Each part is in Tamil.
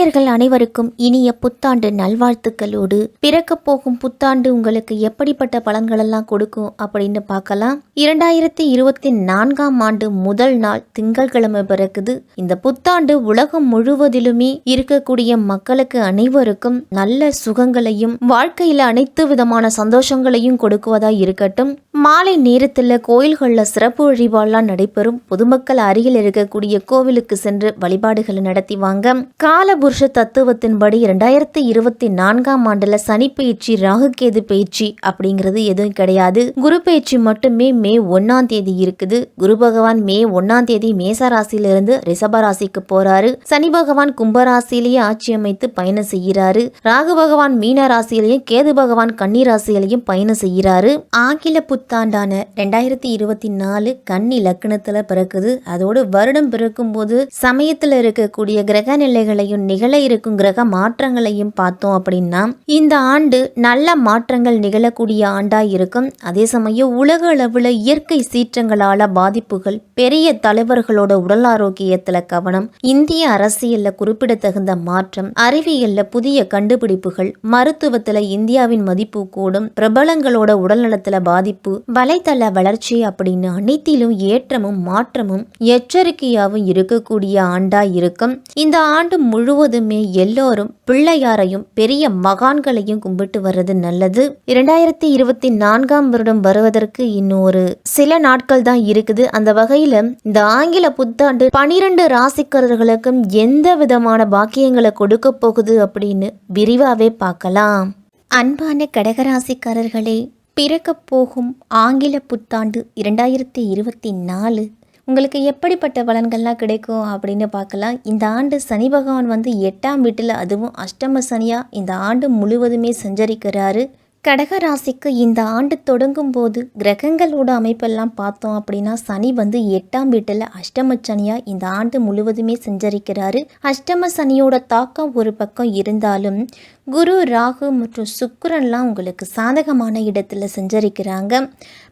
நேயர்கள் அனைவருக்கும் இனிய புத்தாண்டு நல்வாழ்த்துக்களோடு, பிறக்கப் போகும் புத்தாண்டு உங்களுக்கு எப்படிப்பட்ட பலன்களெல்லாம் கொடுக்கும் அப்படின்னு பார்க்கலாம். 2024ஆம் ஆண்டு முதல் நாள் திங்கட்கிழமை பிறக்குது. இந்த புத்தாண்டு உலகம் முழுவதிலுமே இருக்கக்கூடிய மக்களுக்கு அனைவருக்கும் நல்ல சுகங்களையும் வாழ்க்கையில அனைத்து விதமான சந்தோஷங்களையும் கொடுக்குவதா இருக்கட்டும். மாலை நேரத்தில் கோயில்களில் சிறப்பு வழிபாடுலாம் நடைபெறும். பொதுமக்கள் அருகில் இருக்கக்கூடிய கோவிலுக்கு சென்று வழிபாடுகளை நடத்திவாங்க. காலபுருஷ தத்துவத்தின்படி 2024ஆம் ஆண்டுல சனி பயிற்சி, ராகுகேது பயிற்சி அப்படிங்கிறது எதுவும் கிடையாது. குரு பயிற்சி மட்டுமே மே 1ஆம் தேதி இருக்குது. குரு பகவான் மே 1ஆம் தேதி மேச ராசியிலிருந்து ரிஷப ராசிக்கு போறாரு. சனி பகவான் கும்பராசியிலேயே ஆட்சி அமைத்து பயணம் செய்கிறாரு. ராகு பகவான் மீன ராசியிலையும், கேது பகவான் கன்னி ராசியிலையும் பயணம் செய்கிறாரு. ஆங்கில புத்தாண்டான 2024 கன்னி லக்னத்துல பிறக்குது. அதோடு வருடம் பிறக்கும் போது சமயத்துல இருக்கக்கூடிய கிரக நிலைகளையும் நிகழ இருக்கும் கிரக மாற்றங்களையும் பார்த்தோம் அப்படின்னா இந்த ஆண்டு நல்ல மாற்றங்கள் நிகழக்கூடிய ஆண்டா இருக்கும். அதே சமயம் உலக அளவுல இயற்கை சீற்றங்களால பாதிப்புகள், பெரிய தலைவர்களோட உடல் ஆரோக்கியத்துல கவனம், இந்திய அரசியல்ல குறிப்பிடத்தகுந்த மாற்றம், அறிவியல்ல புதிய கண்டுபிடிப்புகள், மருத்துவத்துல இந்தியாவின் மதிப்பு கூடும், பிரபலங்களோட உடல்நலத்துல பாதிப்பு, வலைத்தள வளர்ச்சி அப்படின்னு அனைத்திலும் ஏற்றமும் மாற்றமும் எச்சரிக்கையாகவும் இருக்கக்கூடிய ஆண்டா இருக்கும். இந்த ஆண்டு முழுவதுமே எல்லோரும் பிள்ளையாரையும் பெரிய மகான்களையும் கும்பிட்டு வர்றது நல்லது. 2024ஆம் வருடம் வருவதற்கு இன்னும் ஒரு சில நாட்கள் தான் இருக்குது. அந்த வகையில இந்த ஆங்கில புத்தாண்டு 12 ராசிக்காரர்களுக்கும் எந்த விதமான பாக்கியங்களை கொடுக்க போகுது அப்படின்னு விரிவாவே பார்க்கலாம். அன்பான கடகராசிக்காரர்களே, பிறக்கப் போகும் ஆங்கில புத்தாண்டு 2024 உங்களுக்கு எப்படிப்பட்ட பலன்கள்லாம் கிடைக்கும் அப்படின்னு பார்க்கலாம். இந்த ஆண்டு சனி பகவான் 8ஆம் வீட்டில், அதுவும் அஷ்டம சனியாக இந்த ஆண்டு முழுவதுமே சஞ்சரிக்கிறாரு. கடக ராசிக்கு இந்த ஆண்டு தொடங்கும் போது கிரகங்களோட அமைப்பெல்லாம் பார்த்தோம் அப்படின்னா சனி 8ஆம் வீட்டில் அஷ்டம சனியாக இந்த ஆண்டு முழுவதுமே சஞ்சரிக்கிறாரு. அஷ்டம சனியோட தாக்கம் ஒரு பக்கம் இருந்தாலும் குரு, ராகு மற்றும் சுக்கிரன்லாம் உங்களுக்கு சாதகமான இடத்துல சஞ்சரிக்கிறாங்க.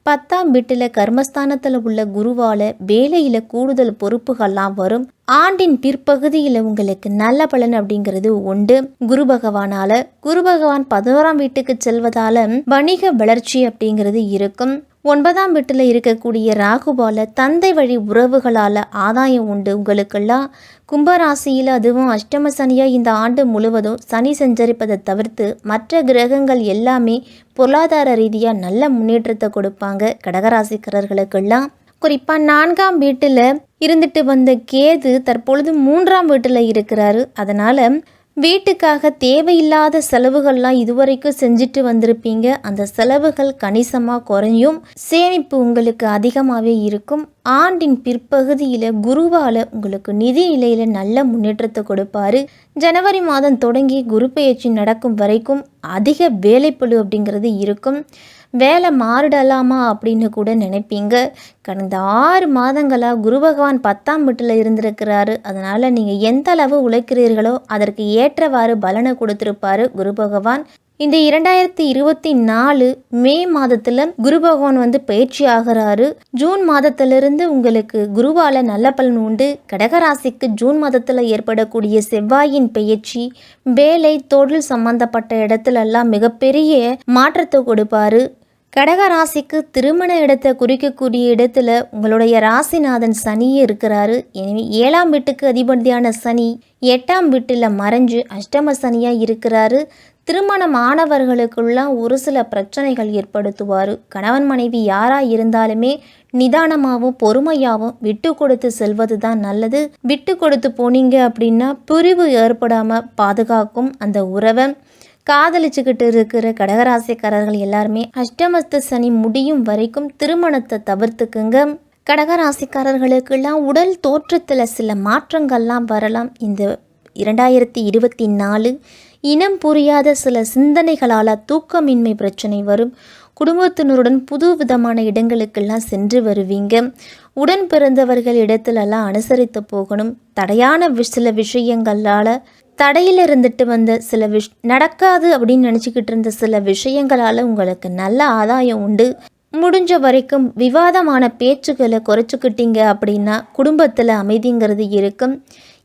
10ஆம் வீட்டில் கர்மஸ்தானத்தில் உள்ள குருவால் வேலையில் கூடுதல் பொறுப்புகள்லாம் வரும். ஆண்டின் பிற்பகுதியில் உங்களுக்கு நல்ல பலன் அப்படிங்கிறது உண்டு. குரு பகவானால, குரு பகவான் 11ஆம் வீட்டுக்கு செல்வதால வணிக வளர்ச்சி அப்படிங்கிறது இருக்கும். 9ஆம் வீட்டில் இருக்கக்கூடிய ராகுபால தந்தை வழி உறவுகளால் ஆதாயம் உண்டு உங்களுக்கெல்லாம். கும்பராசியில், அதுவும் அஷ்டம சனியாக இந்த ஆண்டு முழுவதும் சனி சஞ்சரிப்பதை தவிர்த்து மற்ற கிரகங்கள் எல்லாமே பொருளாதார ரீதியாக நல்ல முன்னேற்றத்தை கொடுப்பாங்க கடகராசிக்காரர்களுக்கெல்லாம். குறிப்பாக 4ஆம் வீட்டில் இருந்துட்டு வந்த கேது தற்பொழுது 3ஆம் வீட்டில் இருக்கிறாரு. அதனால் வீட்டுக்காக தேவையில்லாத செலவுகள்லாம் இதுவரைக்கும் செஞ்சுட்டு வந்திருப்பீங்க. அந்த செலவுகள் கணிசமாக குறையும். சேமிப்பு உங்களுக்கு அதிகமாகவே இருக்கும். ஆண்டின் பிற்பகுதியில் குருவால் உங்களுக்கு நிதி நிலையில் நல்ல முன்னேற்றத்தை கொடுப்பாரு. ஜனவரி மாதம் தொடங்கி குரு பெயர்ச்சி நடக்கும் வரைக்கும் அதிக வேலைப்பளு அப்படிங்கிறது இருக்கும். வேலை மாறிடலாமா அப்படின்னு கூட நினைப்பீங்க. கடந்த 6 மாதங்களாக குரு பகவான் 10ஆம் வீட்டில் இருந்திருக்கிறாரு. அதனால் நீங்கள் எந்த அளவு உழைக்கிறீர்களோ அதற்கு ஏற்றவாறு பலனை கொடுத்துருப்பாரு குரு பகவான். இந்த 2024 மே மாதத்தில் குரு பகவான் பயிற்சி ஆகிறாரு. ஜூன் மாதத்திலிருந்து உங்களுக்கு குருவால் நல்ல பலன் உண்டு. கடகராசிக்கு ஜூன் மாதத்தில் ஏற்படக்கூடிய செவ்வாயின் பயிற்சி வேலை, தொழில் சம்பந்தப்பட்ட இடத்துலலாம் மிகப்பெரிய மாற்றத்தை கொடுப்பாரு. கடகராசிக்கு திருமண இடத்தை குறிக்கக்கூடிய இடத்துல உங்களுடைய ராசிநாதன் சனியே இருக்கிறாரு. எனவே 7ஆம் வீட்டுக்கு அதிபதியான சனி 8ஆம் வீட்டில் மறைஞ்சு அஷ்டம சனியாக இருக்கிறாரு. திருமணம் ஆனவர்களுக்குள்ளாம் ஒரு சில பிரச்சனைகள் ஏற்படுத்துவார். கணவன் மனைவி யாராக இருந்தாலுமே நிதானமாகவும் பொறுமையாகவும் விட்டு கொடுத்து செல்வது தான் நல்லது. விட்டு கொடுத்து போனீங்க அப்படின்னா பிரிவு ஏற்படாமல் பாதுகாக்கும் அந்த உறவை. காதலிச்சுக்கிட்டு இருக்கிற கடகராசிக்காரர்கள் எல்லாருமே அஷ்டமஸ்த சனி முடியும் வரைக்கும் திருமணத்தை தவிர்த்துக்குங்க. கடகராசிக்காரர்களுக்கெல்லாம் உடல் தோற்றத்தில் சில மாற்றங்கள்லாம் வரலாம். இந்த 2024 இனம் புரியாத சில சிந்தனைகளால் தூக்கமின்மை பிரச்சனை வரும். குடும்பத்தினருடன் புது விதமான இடங்களுக்கெல்லாம் சென்று வருவீங்க. உடன் பிறந்தவர்கள் இடத்துலலாம் அனுசரித்து போகணும். தடையான சில விஷயங்களால், தடையில் இருந்துட்டு வந்த சில நடக்காது அப்படின்னு நினச்சிக்கிட்டு இருந்த சில விஷயங்களால் உங்களுக்கு நல்ல ஆதாயம் உண்டு. முடிஞ்ச வரைக்கும் விவாதமான பேச்சுக்களை குறைச்சிக்கிட்டீங்க அப்படின்னா குடும்பத்தில் அமைதிங்கிறது இருக்கும்.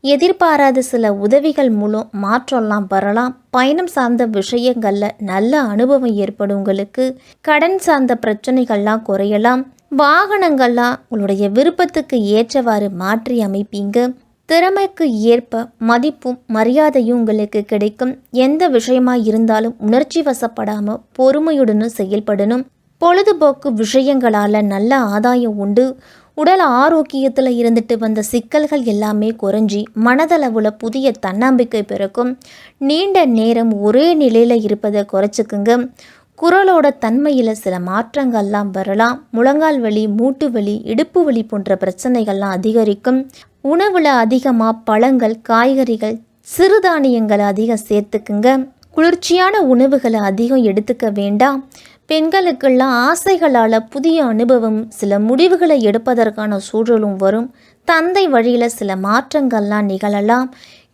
எதிர்பாராத சில உதவிகள் மூலம் மாற்றம்லாம் வரலாம். பயணம் சார்ந்த விஷயங்கள்ல நல்ல அனுபவம் ஏற்படும். உங்களுக்கு கடன் சார்ந்த பிரச்சனைகள்லாம் குறையலாம். வாகனங்கள்லாம் உங்களுடைய விருப்பத்துக்கு ஏற்றவாறு மாற்றி அமைப்பீங்க. திறமைக்கு ஏற்ப மதிப்பும் மரியாதையும் உங்களுக்கு கிடைக்கும். எந்த விஷயமா இருந்தாலும் உணர்ச்சி வசப்படாம பொறுமையுடனும் செயல்படணும். பொழுதுபோக்கு விஷயங்களால நல்ல ஆதாயம் உண்டு. உடல் ஆரோக்கியத்தில் இருந்துட்டு வந்த சிக்கல்கள் எல்லாமே குறைஞ்சி மனதளவில் புதிய தன்னம்பிக்கை பிறக்கும். நீண்ட நேரம் ஒரே நிலையில் இருப்பதை குறைச்சிக்குங்க. குரலோட தன்மையில் சில மாற்றங்கள்லாம் வரலாம். முழங்கால் வலி, மூட்டு வலி, இடுப்பு வலி போன்ற பிரச்சனைகள்லாம் அதிகரிக்கும். உணவில் அதிகமாக பழங்கள், காய்கறிகள், சிறுதானியங்களை அதிகம் சேர்த்துக்குங்க. குளிர்ச்சியான உணவுகளை அதிகம் எடுத்துக்க வேண்டாம். பெண்களுக்கெல்லாம் ஆசைகளால் புதிய அனுபவம், சில முடிவுகளை எடுப்பதற்கான சூழலும் வரும். தந்தை வழியில் சில மாற்றங்கள்லாம் நிகழலாம்.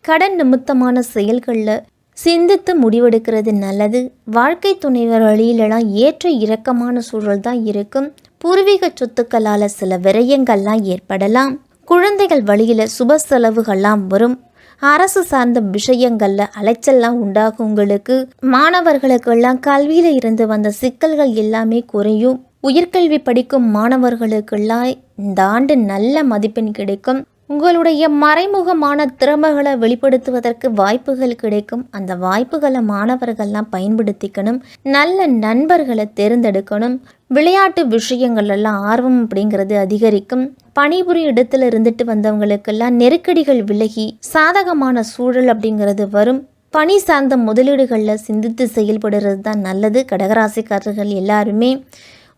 கடன் நிமித்தமான செயல்களில் சிந்தித்து முடிவெடுக்கிறது நல்லது. வாழ்க்கை துணைவர் வழியிலலாம் ஏற்ற இறக்கமான சூழல் தான் இருக்கும். பூர்வீக சொத்துக்களால் சில விரயங்கள்லாம் ஏற்படலாம். குழந்தைகள் வழியில் சுப செலவுகள்லாம் வரும். அரசு சார்ந்த விஷயங்கள்ல அலைச்சல்லாம் உண்டாகும். உங்களுக்கு மாணவர்களுக்கெல்லாம் கல்வியில இருந்து வந்த சிக்கல்கள் எல்லாமே குறையும். உயர்கல்வி படிக்கும் மாணவர்களுக்கெல்லாம் இந்த ஆண்டு நல்ல மதிப்பெண் கிடைக்கும். உங்களுடைய மறைமுகமான திறமைகளை வெளிப்படுத்துவதற்கு வாய்ப்புகள் கிடைக்கும். அந்த வாய்ப்புகளை மாணவர்கள்லாம் பயன்படுத்திக்கணும். நல்ல நண்பர்களை தேர்ந்தெடுக்கணும். விளையாட்டு விஷயங்கள் எல்லாம் ஆர்வம் அப்படிங்கிறது அதிகரிக்கும். பணிபுரியும் இடத்துல இருந்துட்டு வந்தவங்களுக்கெல்லாம் நெருக்கடிகள் விலகி சாதகமான சூழல் அப்படிங்கிறது வரும். பணி சார்ந்த முதலீடுகளில் சிந்தித்து செயல்படுறது தான் நல்லது. கடகராசிக்காரர்கள் எல்லாருமே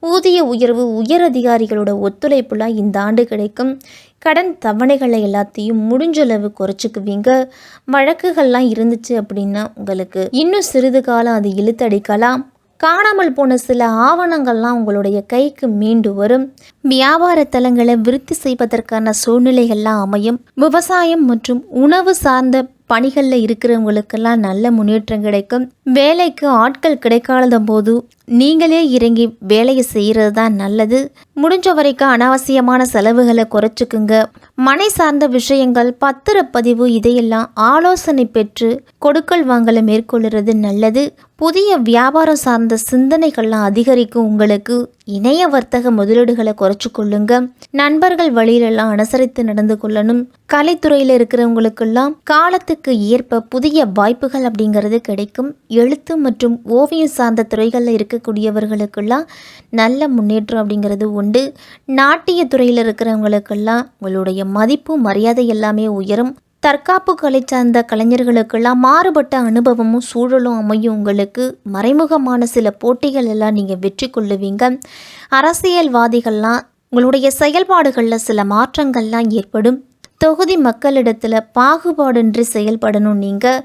ஊதிய உயர்வு, உயர் அதிகாரிகளோட ஒத்துழைப்புலாம் இந்த ஆண்டு கிடைக்கும். கடன் தவணைகளை எல்லாத்தையும் முடிஞ்சளவு குறைச்சிக்குவீங்க. வழக்குகள்லாம் இருந்துச்சு அப்படின்னா உங்களுக்கு இன்னும் சிறிது காலம் அது இழுத்தடிக்கலாம். காணாமல் போன சில ஆவணங்கள்லாம் உங்களுடைய கைக்கு மீண்டு வரும். வியாபார தலங்களை விருத்தி செய்வதற்கான சூழ்நிலைகள்லாம் அமையும். விவசாயம் மற்றும் உணவு சார்ந்த பணிகளில் இருக்கிறவங்களுக்கெல்லாம் நல்ல முன்னேற்றம் கிடைக்கும். வேலைக்கு ஆட்கள் கிடைக்காத போது நீங்களே இறங்கி வேலையை செய்கிறது தான் நல்லது. முடிஞ்ச வரைக்கும் அனாவசியமான செலவுகளை குறைச்சிக்குங்க. மனை சார்ந்த விஷயங்கள், பத்திரப்பதிவு இதையெல்லாம் ஆலோசனை பெற்று கொடுக்கல் வாங்கலை மேற்கொள்கிறது நல்லது. புதிய வியாபாரம் சார்ந்த சிந்தனைகள்லாம் அதிகரிக்கும். உங்களுக்கு இணைய வர்த்தக முதலீடுகளை குறைச்சி கொள்ளுங்க. நண்பர்கள் வழியிலெல்லாம் அனுசரித்து நடந்து கொள்ளணும். கலைத்துறையில் இருக்கிறவங்களுக்கெல்லாம் காலத்துக்கு ஏற்ப புதிய வாய்ப்புகள் அப்படிங்கிறது கிடைக்கும். எழுத்து மற்றும் ஓவியம் சார்ந்த துறைகளில் இருக்கக்கூடியவர்களுக்கெல்லாம் நல்ல முன்னேற்றம் அப்படிங்கிறது உண்டு. நாட்டிய துறையில் இருக்கிறவங்களுக்கெல்லாம் உங்களுடைய மதிப்பு, மரியாதை எல்லாமே உயரும். தற்காப்பு கலை சார்ந்த கலைஞர்களுக்கெல்லாம் மாறுபட்ட அனுபவமும் சூழலும் அமையும். உங்களுக்கு மறைமுகமான சில போட்டிகள் எல்லாம் நீங்கள் வெற்றி கொள்ளுவீங்க. அரசியல்வாதிகள்லாம் உங்களுடைய செயல்பாடுகளில் சில மாற்றங்கள்லாம் ஏற்படும். தொகுதி மக்களிடத்தில் பாகுபாடின்றி செயல்படணும். நீங்கள்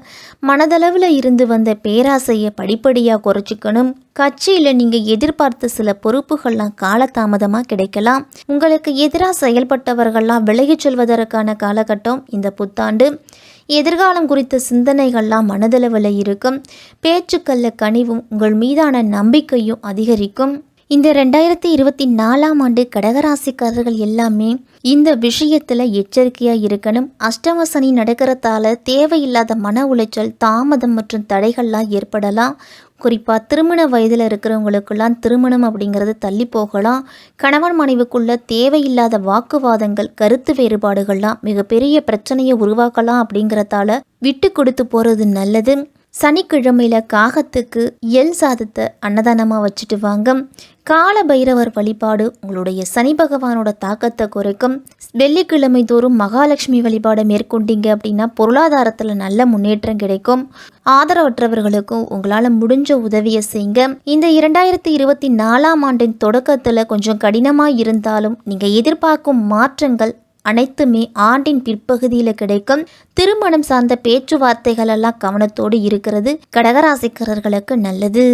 மனதளவில் இருந்து வந்த பேராசையை படிப்படியாக குறைச்சிக்கணும். கட்சியில் நீங்கள் எதிர்பார்த்த சில பொறுப்புகள்லாம் காலதாமதமாக கிடைக்கலாம். உங்களுக்கு எதிராக செயல்பட்டவர்கள்லாம் விலகிச் செல்வதற்கான காலகட்டம் இந்த புத்தாண்டு. எதிர்காலம் குறித்த சிந்தனைகள்லாம் மனதளவில் இருக்கும். பேச்சுக்களில் கனிவும் உங்கள் மீதான நம்பிக்கையும் அதிகரிக்கும். இந்த 2024ஆம் ஆண்டு கடகராசிக்காரர்கள் எல்லாமே இந்த விஷயத்தில் எச்சரிக்கையாக இருக்கணும். அஷ்டம சனி நடக்கிறதால தேவையில்லாத மன உளைச்சல், தாமதம் மற்றும் தடைகள்லாம் ஏற்படலாம். குறிப்பாக திருமண வயதில் இருக்கிறவங்களுக்கெல்லாம் திருமணம் அப்படிங்கிறது தள்ளி போகலாம். கணவன் மனைவிக்குள்ள தேவையில்லாத வாக்குவாதங்கள், கருத்து வேறுபாடுகள்லாம் மிகப்பெரிய பிரச்சனையை உருவாக்கலாம். அப்படிங்கிறதால விட்டு கொடுத்து போகிறது நல்லது. சனிக்கிழமையில காகத்துக்கு எல் சாதத்தை அன்னதானமாக வச்சுட்டு வாங்க. கால பைரவர் வழிபாடு உங்களுடைய சனி பகவானோட தாக்கத்தை குறைக்கும். வெள்ளிக்கிழமை தோறும் மகாலட்சுமி வழிபாடை மேற்கொண்டீங்க அப்படின்னா பொருளாதாரத்தில் நல்ல முன்னேற்றம் கிடைக்கும். ஆதரவற்றவர்களுக்கும் உங்களால் முடிஞ்ச உதவியை செய்யுங்க. இந்த 2024ஆம் ஆண்டின் தொடக்கத்தில் கொஞ்சம் கடினமாக இருந்தாலும் நீங்கள் எதிர்பார்க்கும் மாற்றங்கள் அனைத்துமே ஆண்டின் பிற்பகுதியில் கிடைக்கும். திருமணம் சார்ந்த பேச்சுவார்த்தைகள் எல்லாம் கவனத்தோடு இருக்கிறது கடகராசிக்காரர்களுக்கு நல்லது.